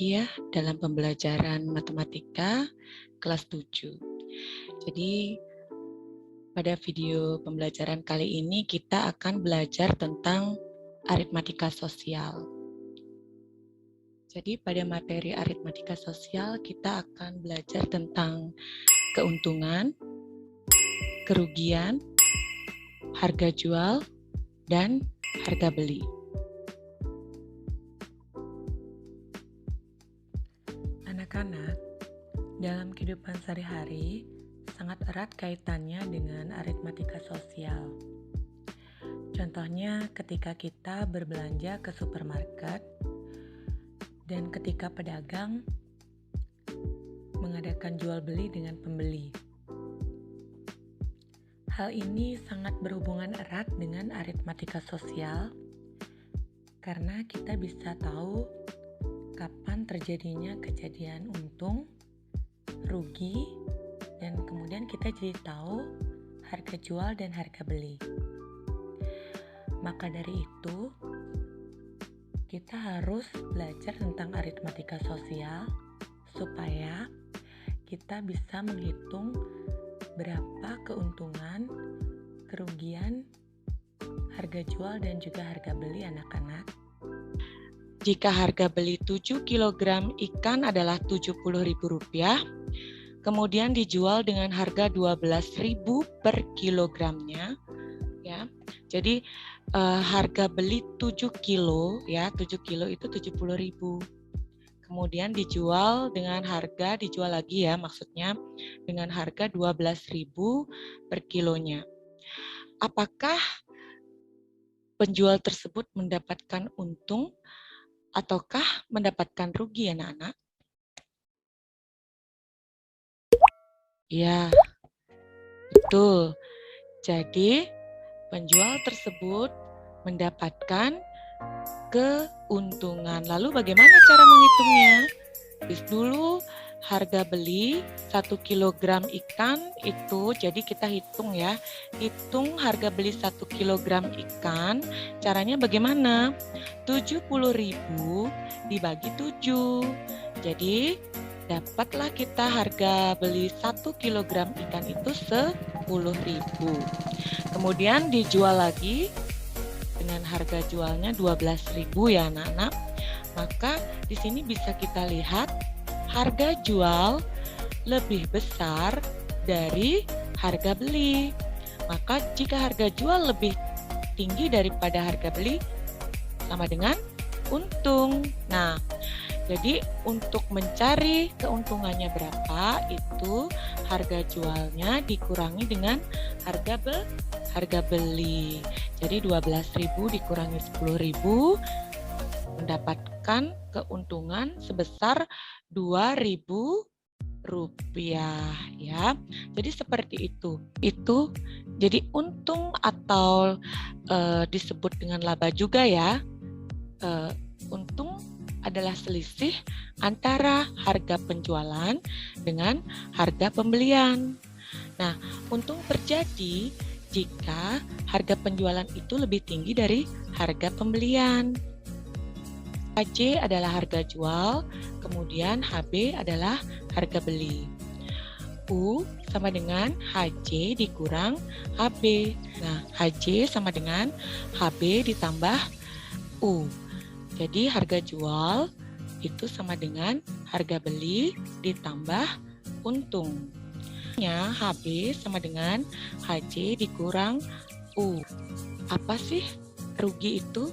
lagi ya dalam pembelajaran matematika kelas 7. Jadi pada video pembelajaran kali ini kita akan belajar tentang aritmatika sosial. Jadi pada materi aritmatika sosial kita akan belajar tentang keuntungan, kerugian, harga jual, dan harga beli. Anak-anak, dalam kehidupan sehari-hari sangat erat kaitannya dengan aritmatika sosial. Contohnya ketika kita berbelanja ke supermarket dan ketika pedagang mengadakan jual beli dengan pembeli. Hal ini sangat berhubungan erat dengan aritmatika sosial karena kita bisa tahu kapan terjadinya kejadian untung, rugi, dan kemudian kita jadi tahu harga jual dan harga beli. Maka dari itu, kita harus belajar tentang aritmatika sosial supaya kita bisa menghitung berapa keuntungan, kerugian, harga jual, dan juga harga beli anak-anak. Jika harga beli 7 kg ikan adalah Rp70.000, kemudian dijual dengan harga Rp12.000 per kilogramnya, ya. Jadi harga beli 7 kilo, ya, 7 kilo itu Rp70.000. Kemudian dijual lagi ya, maksudnya dengan harga Rp12.000 per kilonya. Apakah penjual tersebut mendapatkan untung ataukah mendapatkan rugi, anak-anak? Ya, betul. Jadi, penjual tersebut mendapatkan keuntungan. Lalu bagaimana cara menghitungnya? Dulu harga beli 1 kg ikan itu, jadi kita hitung ya. Hitung harga beli 1 kg ikan, caranya bagaimana? 70.000 dibagi 7. Jadi dapatlah kita harga beli 1 kg ikan itu 10.000. Kemudian dijual lagi dengan harga jualnya 12.000 ya anak-anak. Maka di sini bisa kita lihat harga jual lebih besar dari harga beli. Maka jika harga jual lebih tinggi daripada harga beli, sama dengan untung. Nah, jadi untuk mencari keuntungannya berapa, itu harga jualnya dikurangi dengan harga beli. Jadi 12.000 dikurangi 10.000 mendapatkan keuntungan sebesar Rp2.000 ya. Jadi seperti itu. Itu jadi untung atau disebut dengan laba juga ya. Untung adalah selisih antara harga penjualan dengan harga pembelian. Nah, untung terjadi jika harga penjualan itu lebih tinggi dari harga pembelian. HJ adalah harga jual, kemudian HB adalah harga beli. U sama dengan HJ dikurang HB. Nah, HJ sama dengan HB ditambah U. Jadi harga jual itu sama dengan harga beli ditambah untung. HB sama dengan HJ dikurang U. Apa sih rugi itu?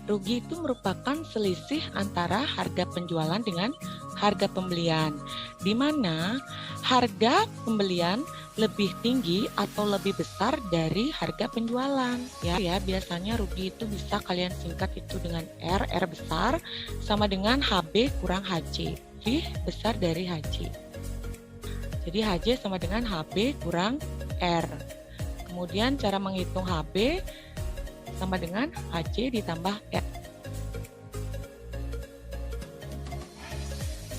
Rugi itu merupakan selisih antara harga penjualan dengan harga pembelian, di mana harga pembelian lebih tinggi atau lebih besar dari harga penjualan. Ya, biasanya rugi itu bisa kalian singkat itu dengan R besar sama dengan HB kurang HJ, lebih besar dari HJ. Jadi HJ sama dengan HB kurang R. Kemudian cara menghitung HB sama dengan HJ ditambah R.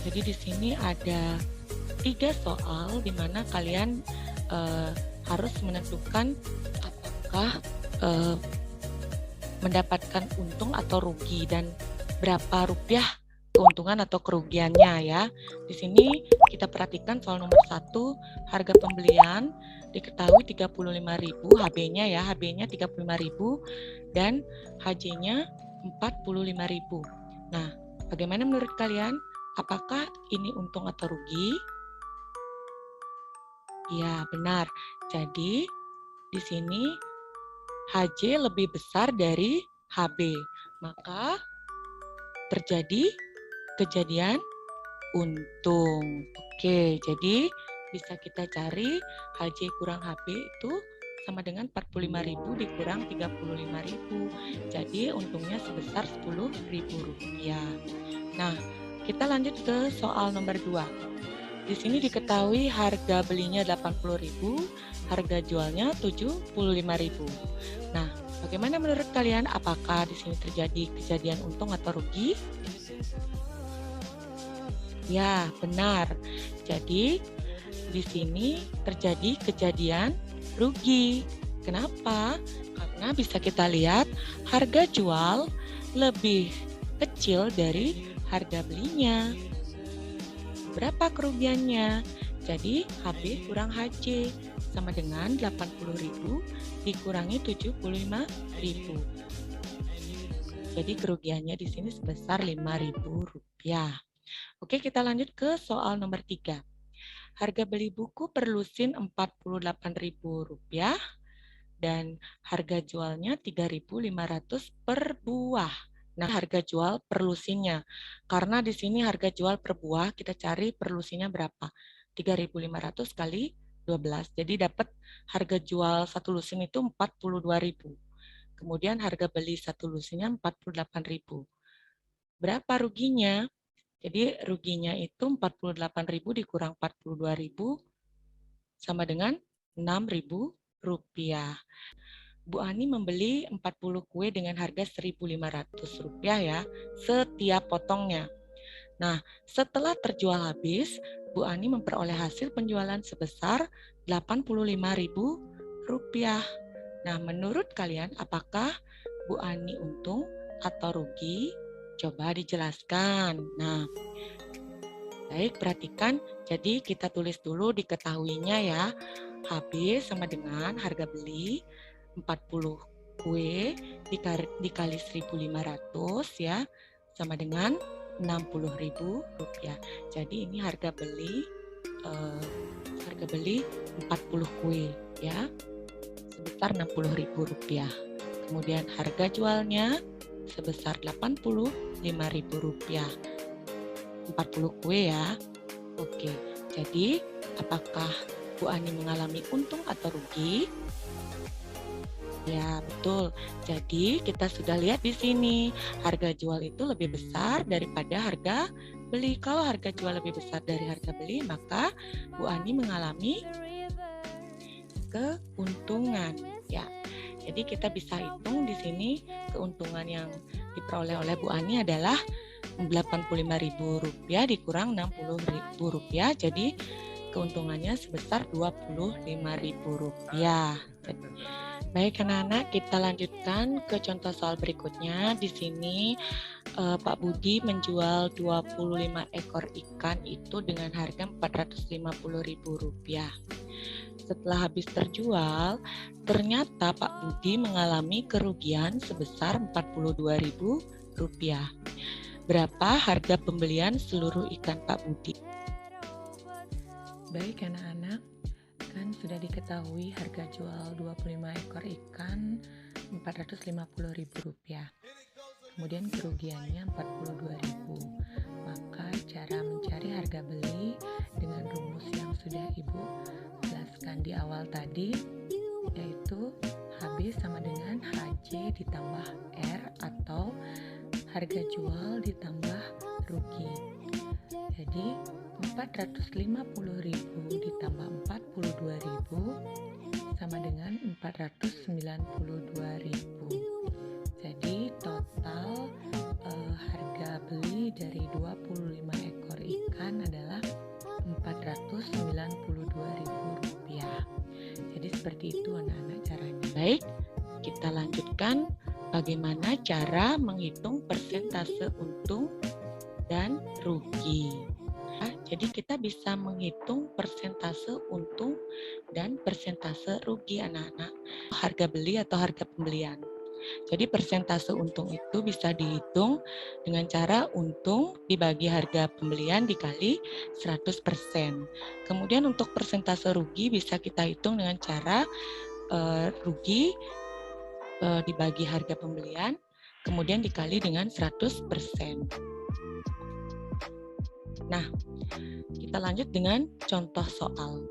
Jadi di sini ada 3 soal di mana kalian harus menentukan apakah mendapatkan untung atau rugi dan berapa rupiah keuntungan atau kerugiannya ya. Di sini kita perhatikan soal nomor 1, harga pembelian diketahui 35.000, HB-nya ya, HB-nya 35.000 dan HJ-nya 45.000. Nah, bagaimana menurut kalian? Apakah ini untung atau rugi? Ya, benar. Jadi, di sini HJ lebih besar dari HB. Maka terjadi kejadian untung. Oke, jadi bisa kita cari HJ kurang HB itu sama dengan 45.000 dikurang 35.000. Jadi untungnya sebesar Rp10.000. Nah, kita lanjut ke soal nomor 2. Di sini diketahui harga belinya 80.000, harga jualnya 75.000. Nah, bagaimana menurut kalian? Apakah di sini terjadi kejadian untung atau rugi? Ya, benar. Jadi, di sini terjadi kejadian rugi. Kenapa? Karena bisa kita lihat harga jual lebih kecil dari harga belinya. Berapa kerugiannya? Jadi, HB kurang HJ sama dengan 80.000 dikurangi 75.000. Jadi, kerugiannya di sini sebesar Rp5.000. Oke, kita lanjut ke soal nomor 3. Harga beli buku per lusin Rp48.000 dan harga jualnya Rp3.500 per buah. Nah, harga jual per lusinnya. Karena di sini harga jual per buah, kita cari per lusinnya berapa? 3.500 kali 12. Jadi dapat harga jual satu lusin itu 42.000. Kemudian harga beli satu lusinnya 48.000. Berapa ruginya? Jadi ruginya itu 48.000 dikurang 42.000 sama dengan Rp6.000. Bu Ani membeli 40 kue dengan harga Rp1.500 ya, setiap potongnya. Nah, setelah terjual habis, Bu Ani memperoleh hasil penjualan sebesar Rp85.000. Nah, menurut kalian apakah Bu Ani untung atau rugi? Coba dijelaskan. Nah, baik, perhatikan. Jadi kita tulis dulu diketahuinya ya. HB sama dengan harga beli 40 kue dikali 1.500 ya, sama dengan Rp60.000. Jadi ini harga beli 40 kue ya, sebesar Rp60.000. Kemudian harga jualnya sebesar Rp85.000. 40 kue ya. Oke, jadi apakah Bu Ani mengalami untung atau rugi? Ya, betul. Jadi kita sudah lihat di sini, harga jual itu lebih besar daripada harga beli. Kalau harga jual lebih besar dari harga beli, maka Bu Ani mengalami keuntungan. Ya, jadi kita bisa hitung di sini keuntungan yang diperoleh oleh Bu Ani adalah Rp85.000 dikurang Rp60.000. Jadi keuntungannya sebesar Rp25.000. Baik anak-anak, kita lanjutkan ke contoh soal berikutnya. Di sini Pak Budi menjual 25 ekor ikan itu dengan harga Rp450.000. Setelah habis terjual, ternyata Pak Budi mengalami kerugian sebesar Rp42.000. Berapa harga pembelian seluruh ikan Pak Budi? Baik anak-anak, kan sudah diketahui harga jual 25 ekor ikan Rp450.000. Kemudian kerugiannya Rp42.000. Maka cara mencari harga beli dengan rumus yang sudah Ibu jelaskan di awal tadi, yaitu HB sama dengan HJ ditambah R atau harga jual ditambah rugi. Jadi 450.000 ditambah 42.000 sama dengan 492.000. Jadi total harga beli dari 25 ekor ikan adalah Rp492.000. Jadi seperti itu anak-anak caranya. Baik, kita lanjutkan bagaimana cara menghitung persentase untung dan rugi. Jadi kita bisa menghitung persentase untung dan persentase rugi anak-anak, harga beli atau harga pembelian. Jadi persentase untung itu bisa dihitung dengan cara untung dibagi harga pembelian dikali 100%. Kemudian untuk persentase rugi bisa kita hitung dengan cara rugi dibagi harga pembelian kemudian dikali dengan 100%. Nah, kita lanjut dengan contoh soal.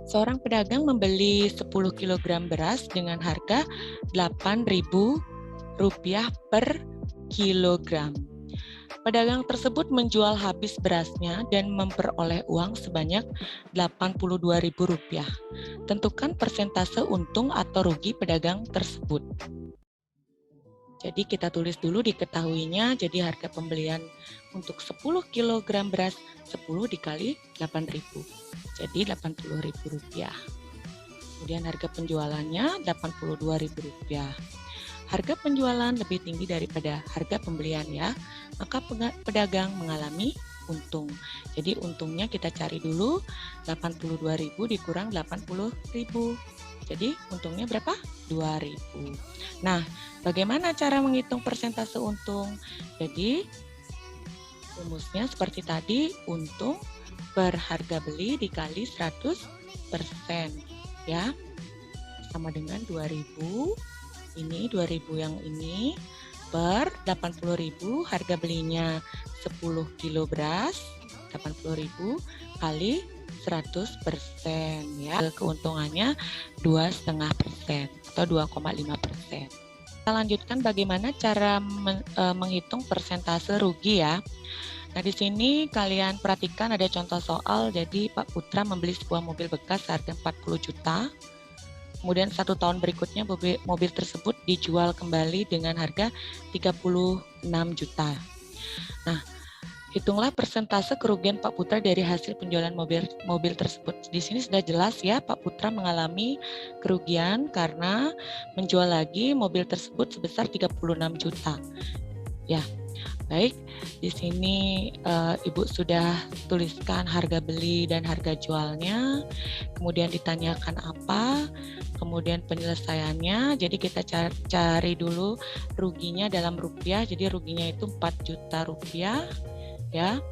Seorang pedagang membeli 10 kg beras dengan harga Rp8.000 per kilogram. Pedagang tersebut menjual habis berasnya dan memperoleh uang sebanyak Rp82.000. Tentukan persentase untung atau rugi pedagang tersebut. Jadi kita tulis dulu diketahuinya, jadi harga pembelian untuk 10 kg beras 10 dikali 8.000, jadi Rp80.000. Kemudian harga penjualannya Rp82.000. Harga penjualan lebih tinggi daripada harga pembelian ya, maka pedagang mengalami untung. Jadi untungnya kita cari dulu 82.000 dikurang 80.000. Jadi untungnya berapa? 2.000. Nah, bagaimana cara menghitung persentase untung? Jadi rumusnya seperti tadi, untung per harga beli dikali 100% ya. Sama dengan 2.000. Ini 2.000 yang ini per 80.000 harga belinya 10 kilo beras, 80.000 kali 100% ya. Keuntungannya 2,5% atau 2,5%. Kita lanjutkan bagaimana cara menghitung persentase rugi ya. Nah, di sini kalian perhatikan ada contoh soal. Jadi Pak Putra membeli sebuah mobil bekas harga 40 juta. Kemudian 1 tahun berikutnya mobil tersebut dijual kembali dengan harga 36 juta. Nah, hitunglah persentase kerugian Pak Putra dari hasil penjualan mobil tersebut. Di sini sudah jelas ya, Pak Putra mengalami kerugian karena menjual lagi mobil tersebut sebesar 36 juta. Ya, baik. Di sini Ibu sudah tuliskan harga beli dan harga jualnya. Kemudian ditanyakan apa, kemudian penyelesaiannya. Jadi kita cari dulu ruginya dalam rupiah. Jadi ruginya itu 4 juta rupiah. Ya,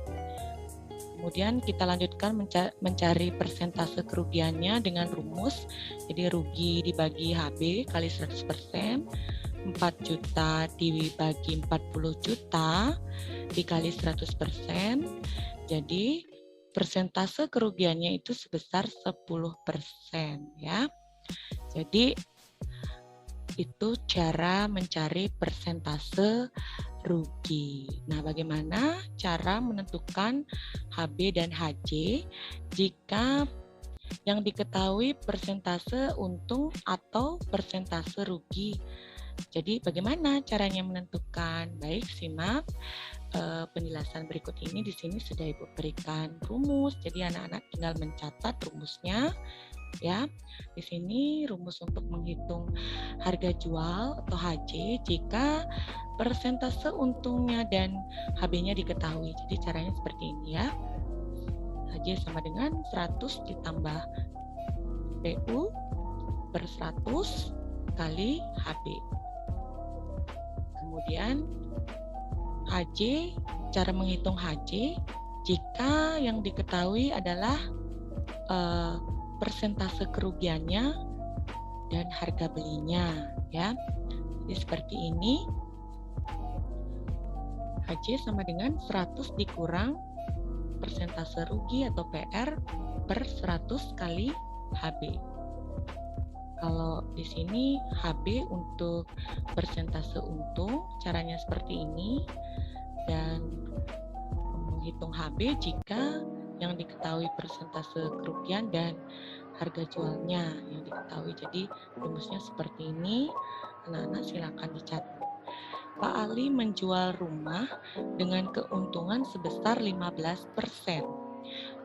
kemudian kita lanjutkan mencari persentase kerugiannya dengan rumus. Jadi rugi dibagi HB kali 100%, 4 juta dibagi 40 juta dikali 100%. Jadi persentase kerugiannya itu sebesar 10% ya. Jadi itu cara mencari persentase rugi. Nah, bagaimana cara menentukan HB dan HJ jika yang diketahui persentase untung atau persentase rugi? Jadi bagaimana caranya menentukan? Baik, simak penjelasan berikut ini. Di sini sudah Ibu berikan rumus. Jadi anak-anak tinggal mencatat rumusnya. Ya, di sini rumus untuk menghitung harga jual atau HJ jika persentase untungnya dan HB-nya diketahui. Jadi caranya seperti ini ya. HJ sama dengan 100 ditambah PU per 100 kali HB. Kemudian HJ, cara menghitung HJ jika yang diketahui adalah persentase kerugiannya dan harga belinya ya. Jadi seperti ini. HJ sama dengan 100 dikurang persentase rugi atau PR per 100 kali HB. Kalau di sini HB untuk persentase untung, caranya seperti ini. Dan menghitung HB jika yang diketahui persentase kerugian dan harga jualnya yang diketahui. Jadi rumusnya seperti ini. Anak-anak silakan dicatat. Pak Ali menjual rumah dengan keuntungan sebesar 15%.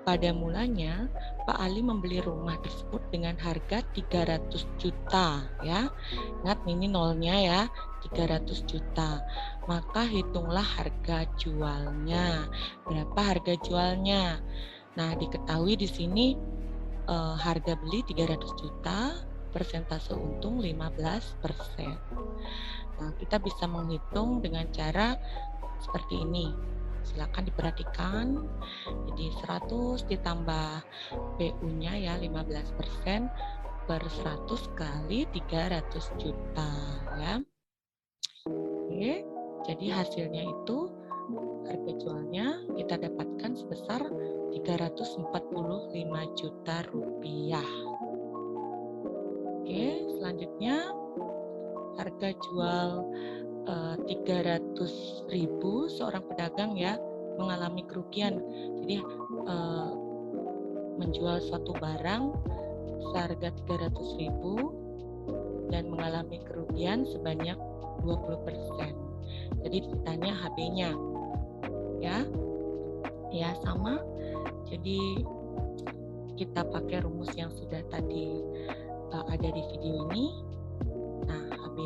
pada mulanya Pak Ali membeli rumah tersebut dengan harga 300 juta ya. Ingat ini nolnya ya, 300 juta. Maka hitunglah harga jualnya. Berapa harga jualnya? Nah, diketahui di sini harga beli 300 juta, persentase untung 15%. Nah, kita bisa menghitung dengan cara seperti ini. Silakan diperhatikan. Jadi 100 ditambah PU-nya ya 15% per 100 kali 300 juta ya. Oke, jadi hasilnya itu harga jualnya kita dapatkan sebesar 345 juta rupiah. Oke, selanjutnya harga jual 300.000 seorang pedagang ya mengalami kerugian. Jadi menjual suatu barang seharga 300.000 dan mengalami kerugian sebanyak 20%. Jadi ditanya HB-nya. Ya sama. Jadi kita pakai rumus yang sudah tadi ada di video ini. Nah, HB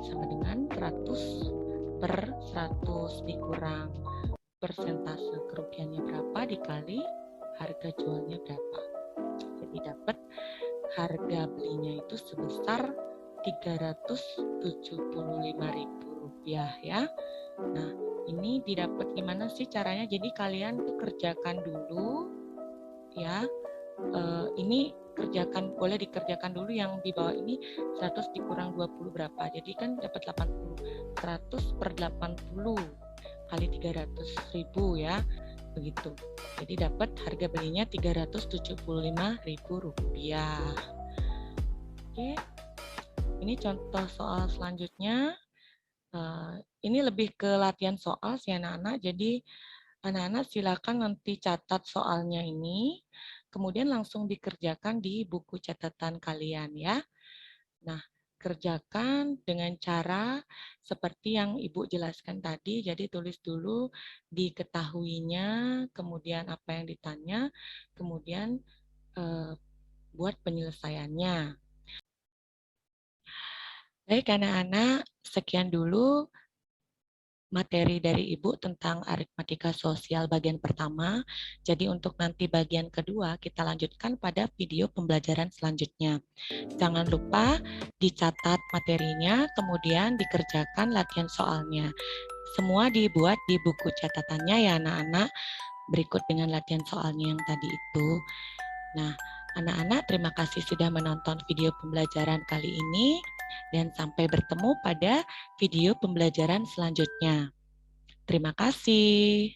sama dengan 100 per 100 dikurang persentase kerugiannya berapa dikali harga jualnya berapa. Jadi dapat harga belinya itu sebesar 375.000 rupiah ya. Nah, ini didapat gimana sih caranya? Jadi kalian tuh kerjakan dulu ya. Ini boleh dikerjakan dulu yang di bawah ini 100 dikurang 20 berapa. Jadi kan dapat 80. 100 per 80 kali 300.000 ya. Begitu. Jadi dapat harga belinya 375.000 rupiah. Oke. Ini contoh soal selanjutnya. Ini lebih ke latihan soal sih anak-anak. Jadi anak-anak silakan nanti catat soalnya ini, kemudian langsung dikerjakan di buku catatan kalian ya. Nah, kerjakan dengan cara seperti yang Ibu jelaskan tadi. Jadi tulis dulu diketahuinya, kemudian apa yang ditanya, kemudian buat penyelesaiannya. Baik anak-anak, sekian dulu materi dari Ibu tentang aritmatika sosial bagian pertama. Jadi untuk nanti bagian kedua kita lanjutkan pada video pembelajaran selanjutnya. Jangan lupa dicatat materinya, kemudian dikerjakan latihan soalnya. Semua dibuat di buku catatannya ya anak-anak, berikut dengan latihan soalnya yang tadi itu. Nah, anak-anak terima kasih sudah menonton video pembelajaran kali ini. Dan sampai bertemu pada video pembelajaran selanjutnya. Terima kasih.